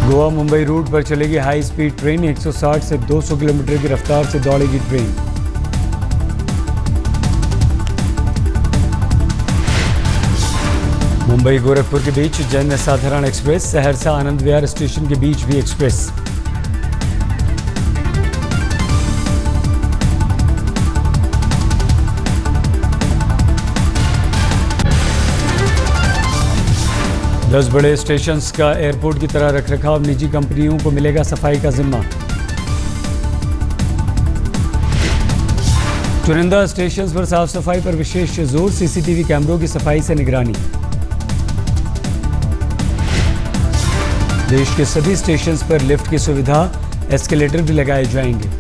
Goa Mumbai root पर चलेगी high speed train. 160 से 200 किलोमीटर की रफ्तार से दौड़ेगी ट्रेन। मुंबई गोरखपुर के बीच जन साधारण एक्सप्रेस। सहरसा आनंद विहार स्टेशन के बीच भी एक्सप्रेस। दस बड़े स्टेशंस का एयरपोर्ट की तरह रखरखाव। निजी कंपनियों को मिलेगा सफाई का जिम्मा। चुनिंदा स्टेशंस पर साफ सफाई पर विशेष जोर। सीसीटीवी कैमरों की सफाई से निगरानी। देश के सभी स्टेशंस पर लिफ्ट की सुविधा। एस्केलेटर भी लगाए जाएंगे।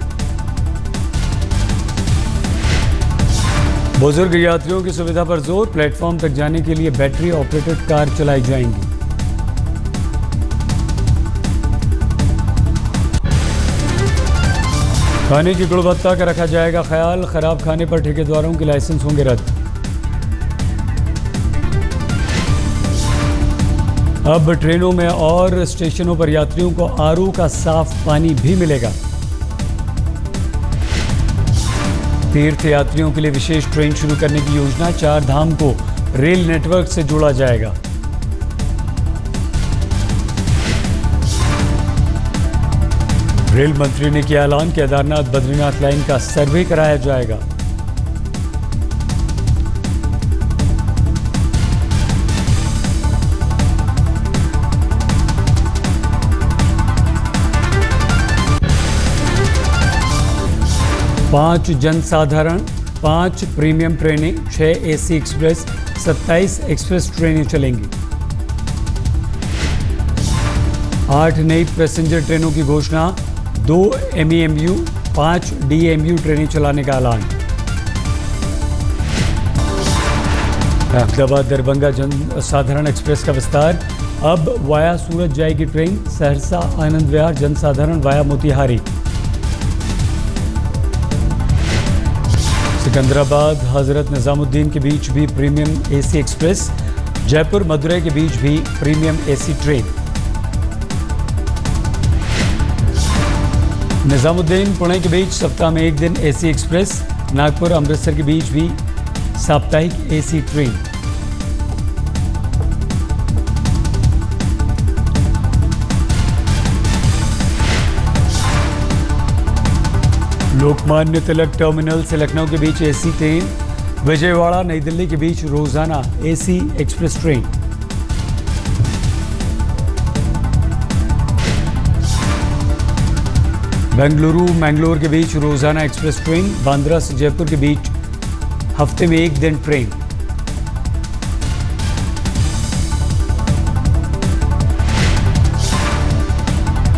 बुजुर्ग यात्रियों की सुविधा पर जोर। प्लेटफॉर्म तक जाने के लिए बैटरी ऑपरेटेड कार चलाई जाएंगी। खाने की गुणवत्ता का रखा जाएगा ख्याल। खराब खाने पर ठेकेदारों के लाइसेंस होंगे रद्द। अब ट्रेनों में और स्टेशनों पर यात्रियों को आरओ का साफ पानी भी मिलेगा। तीर्थ यात्रियों के लिए विशेष ट्रेन शुरू करने की योजना। 4 धाम को रेल नेटवर्क से जोड़ा जाएगा। रेल मंत्री ने किया ऐलान, केदारनाथ बद्रीनाथ लाइन का सर्वे कराया जाएगा। पांच जनसाधारण, 5 प्रीमियम ट्रेनें, 6 एसी एक्सप्रेस, 27 एक्सप्रेस ट्रेनें चलेंगी। 8 नई पैसेंजर ट्रेनों की घोषणा। 2 MEMU, 5 DMU ट्रेनें चलाने का ऐलान। अहमदाबाद दरभंगा जन साधारण एक्सप्रेस का विस्तार। अब वाया सूरत जाएगी ट्रेन। सहरसा आनंद विहार जनसाधारण वाया मोतिहारी। सिकंदराबाद हजरत निजामुद्दीन के बीच भी premium AC express. Jaipur Madurai के बीच भी premium AC train. Nizamuddin Pune के बीच सप्ताह में एक दिन एसी एक्सप्रेस। नागपुर अमृतसर के बीच भी साप्ताहिक AC train. Lokmanya Tilak terminal से लखनऊ के बीच एसी ट्रेन। विजयवाड़ा नई दिल्ली के बीच रोजाना AC express train. Bengaluru Mangalore के बीच रोजाना एक्सप्रेस ट्रेन। बांद्रा से जयपुर के बीच हफ्ते में एक दिन ट्रेन।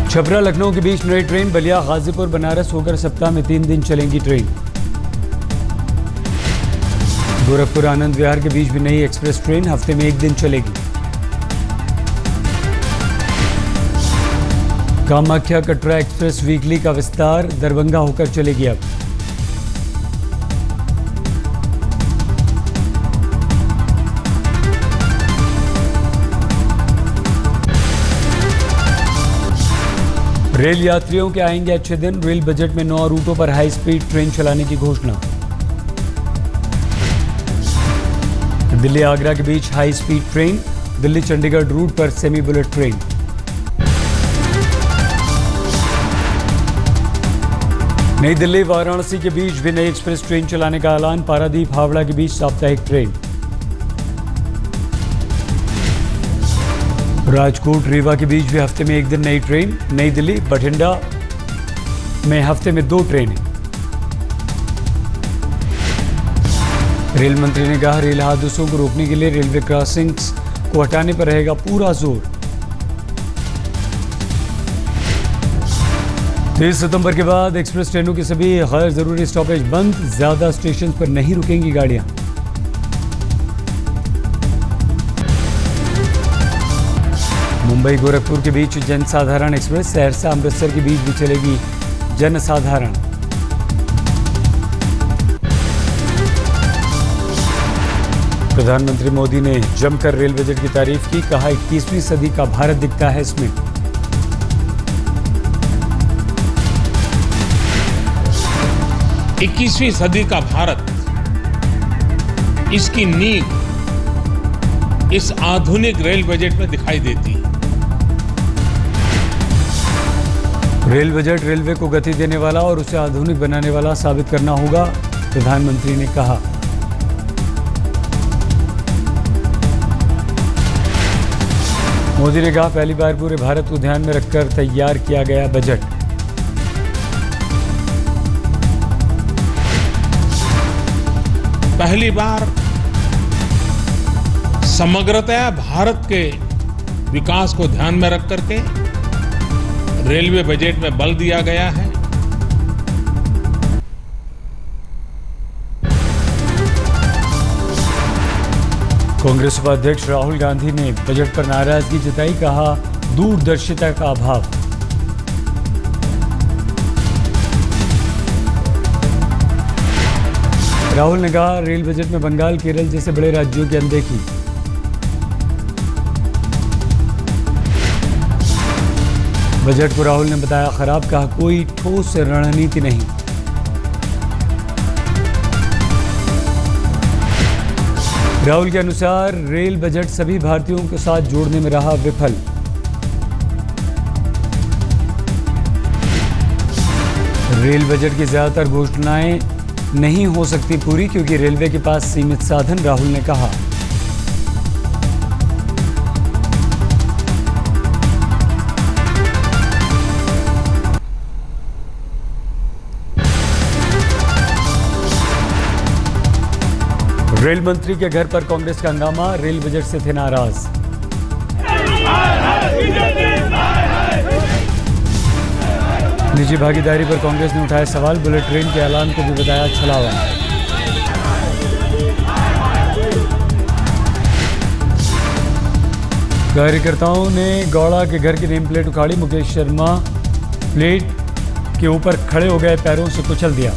छपरा लखनऊ के बीच नई ट्रेन। बलिया गाजीपुर बनारस होकर सप्ताह में 3 दिन चलेंगी ट्रेन। गोरखपुर आनंद विहार के बीच भी नई एक्सप्रेस ट्रेन, हफ्ते में एक दिन चलेगी। कामाख्या कटरा एक्सप्रेस वीकली का विस्तार। दरभंगा होकर चलेगी अब। रेल यात्रियों के आएंगे अच्छे दिन। रेल बजट में 9 रूटों पर हाई स्पीड ट्रेन चलाने की घोषणा। दिल्ली आगरा के बीच high speed train. Delhi Chandigarh route पर सेमी बुलेट ट्रेन। नई दिल्ली वाराणसी के बीच भी नई एक्सप्रेस ट्रेन चलाने का ऐलान। पारादीप हावड़ा के बीच साप्ताहिक ट्रेन। राजकोट रीवा के बीच भी हफ्ते में एक दिन नई ट्रेन। नई दिल्ली बठिंडा में हफ्ते में 2 ट्रेनें। रेल मंत्री ने कहा, रेल हादसों को रोकने के लिए रेलवे क्रॉसिंग्स को हटाने पर रहेगा पूरा जोर। 23 सितंबर के बाद एक्सप्रेस ट्रेनों की सभी गैर जरूरी स्टॉपेज बंद। ज्यादा स्टेशन पर नहीं रुकेंगी गाड़ियां। मुंबई गोरखपुर के बीच जनसाधारण एक्सप्रेस। सहरसा अमृतसर के बीच भी चलेगी जनसाधारण। प्रधानमंत्री मोदी ने जमकर रेल बजट की तारीफ की। कहा, 21वीं सदी का भारत दिखता है इसमें। 21वीं सदी का भारत, इसकी नींव इस आधुनिक रेल बजट में दिखाई देती है। रेल बजट रेलवे को गति देने वाला और उसे आधुनिक बनाने वाला साबित करना होगा, प्रधानमंत्री ने कहा। मोदी ने कहा, पहली बार पूरे भारत को ध्यान में रखकर तैयार किया गया बजट। पहली बार समग्रतया भारत के विकास को ध्यान में रख करके रेलवे बजट में बल दिया गया है। कांग्रेस उपाध्यक्ष राहुल गांधी ने बजट पर नाराजगी जताई, कहा दूरदर्शिता का अभाव। राहुल ने कहा, रेल बजट में बंगाल, केरल जैसे बड़े राज्यों की अनदेखी। बजट को राहुल ने बताया खराब, कहा कोई ठोस रणनीति नहीं। राहुल के अनुसार रेल बजट सभी भारतीयों के साथ जोड़ने में रहा विफल। रेल बजट की ज्यादातर घोषणाएं नहीं हो सकती पूरी क्योंकि रेलवे के पास सीमित साधन, राहुल ने कहा। रेल मंत्री के घर पर कांग्रेस का हंगामा, रेल बजट से थे नाराज। निजी भागीदारी पर कांग्रेस ने उठाए सवाल, बुलेट ट्रेन के ऐलान को भी बताया छलावा। कार्यकर्ताओं ने गौड़ा के घर की नेम प्लेट उखाड़ी, मुकेश शर्मा प्लेट के ऊपर खड़े हो गए, पैरों से कुचल दिया।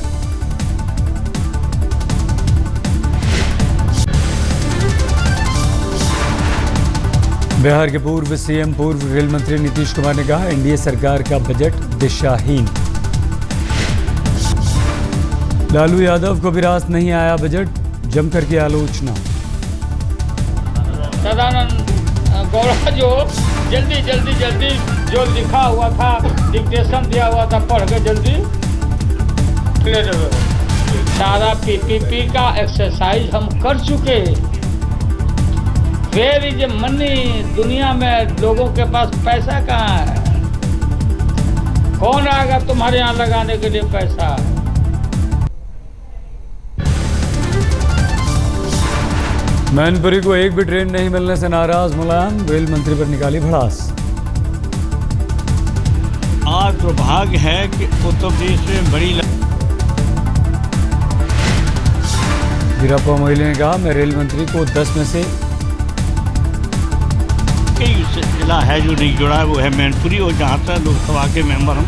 बिहार के पूर्व सीएम, पूर्व रेल मंत्री नीतीश कुमार ने कहा, एनडीए सरकार का बजट दिशाहीन। लालू यादव को भी रास नहीं आया बजट, जमकर की आलोचना। सदानंद गौड़ा जो जल्दी जो लिखा हुआ था, डिक्टेशन दिया हुआ था, पढ़ के जल्दी क्लियर हो। सारा पीपीपी का एक्सरसाइज हम कर चुके। वेयर इज मनी, दुनिया में लोगों के पास पैसा कहाँ है? कौन आएगा तुम्हारे यहाँ लगाने के लिए पैसा? मैनपुरी को एक भी ट्रेन नहीं मिलने से नाराज मुलायम, रेल मंत्री पर निकाली भड़ास। आज दुर्भाग्य है कि उत्तर प्रदेश में बड़ी वीरप्पा मोइली ने कहा, मैं रेल मंत्री को 10 में से कई जिला है जो नहीं जुड़ा है, वो है मैनपुरी। और जहाँ तक लोकसभा के मेंबर हम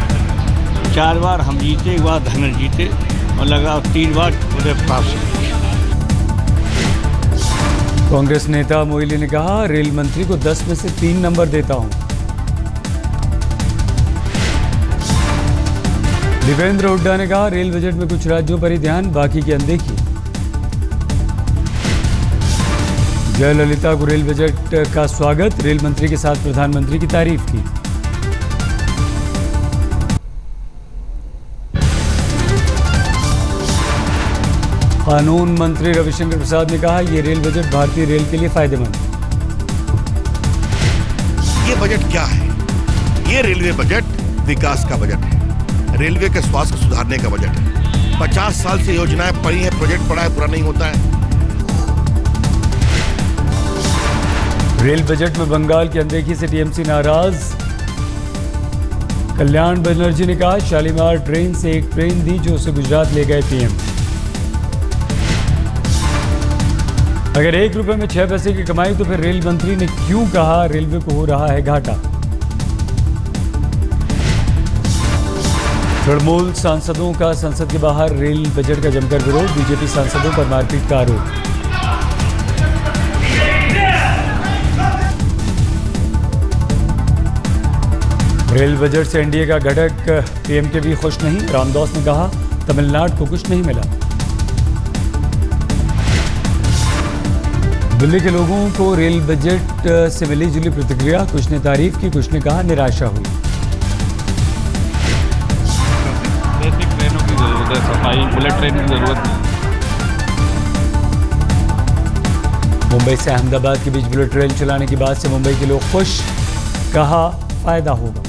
4 बार हम जीते, एक बार धनर जीते और लगा 3 बार उदय प्रताप सिंह। कांग्रेस नेता मोइली ने कहा, रेल मंत्री को 10 में से 3 नंबर देता हूं। दीपेंद्र हुड्डा ने कहा, रेल बजट में कुछ राज्यों पर ही ध्यान, बाकी की अनदेखी। जयललिता को रेल बजट का स्वागत, रेल मंत्री के साथ प्रधानमंत्री की तारीफ की। कानून मंत्री रविशंकर प्रसाद ने कहा, यह रेल बजट भारतीय रेल के लिए फायदेमंद। ये बजट क्या है? ये रेलवे बजट विकास का बजट है, रेलवे के स्वास्थ्य को सुधारने का बजट है। 50 साल से योजनाएं पड़ी हैं, प्रोजेक्ट पड़ा है, पूरा नहीं होता है। रेल बजट में बंगाल की अनदेखी से टीएमसी नाराज। कल्याण बनर्जी ने कहा, शालीमार ट्रेन से एक ट्रेन दी जो उसे गुजरात ले गए पीएम। अगर 1 रुपए में 6 पैसे की कमाई तो फिर रेल मंत्री ने क्यों कहा रेलवे को हो रहा है घाटा? तृणमूल सांसदों का संसद के बाहर रेल बजट का जमकर विरोध, बीजेपी सांसदों पर मारपीट का आरोप। रेल बजट से एनडीए का घटक पीएम के भी खुश नहीं, रामदास ने कहा, तमिलनाडु को कुछ नहीं मिला। दिल्ली के लोगों को रेल बजट से मिली जुली प्रतिक्रिया, कुछ ने तारीफ की, कुछ ने कहा निराशा हुई। बेसिक ट्रेनों की जरूरत है, सफाई, बुलेट ट्रेन की जरूरत नहीं। मुंबई से अहमदाबाद के बीच बुलेट ट्रेन चलाने की बात से मुंबई के लोग खुश, कहा फायदा होगा।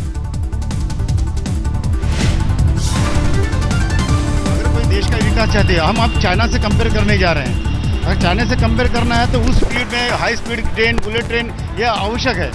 अगर कोई देश का विकास चाहते हैं, हम अब चाइना से कंपेयर करने जा रहे हैं। अगर चाइना से कंपेयर करना है तो उस स्पीड में high speed train, bullet train यह आवश्यक है।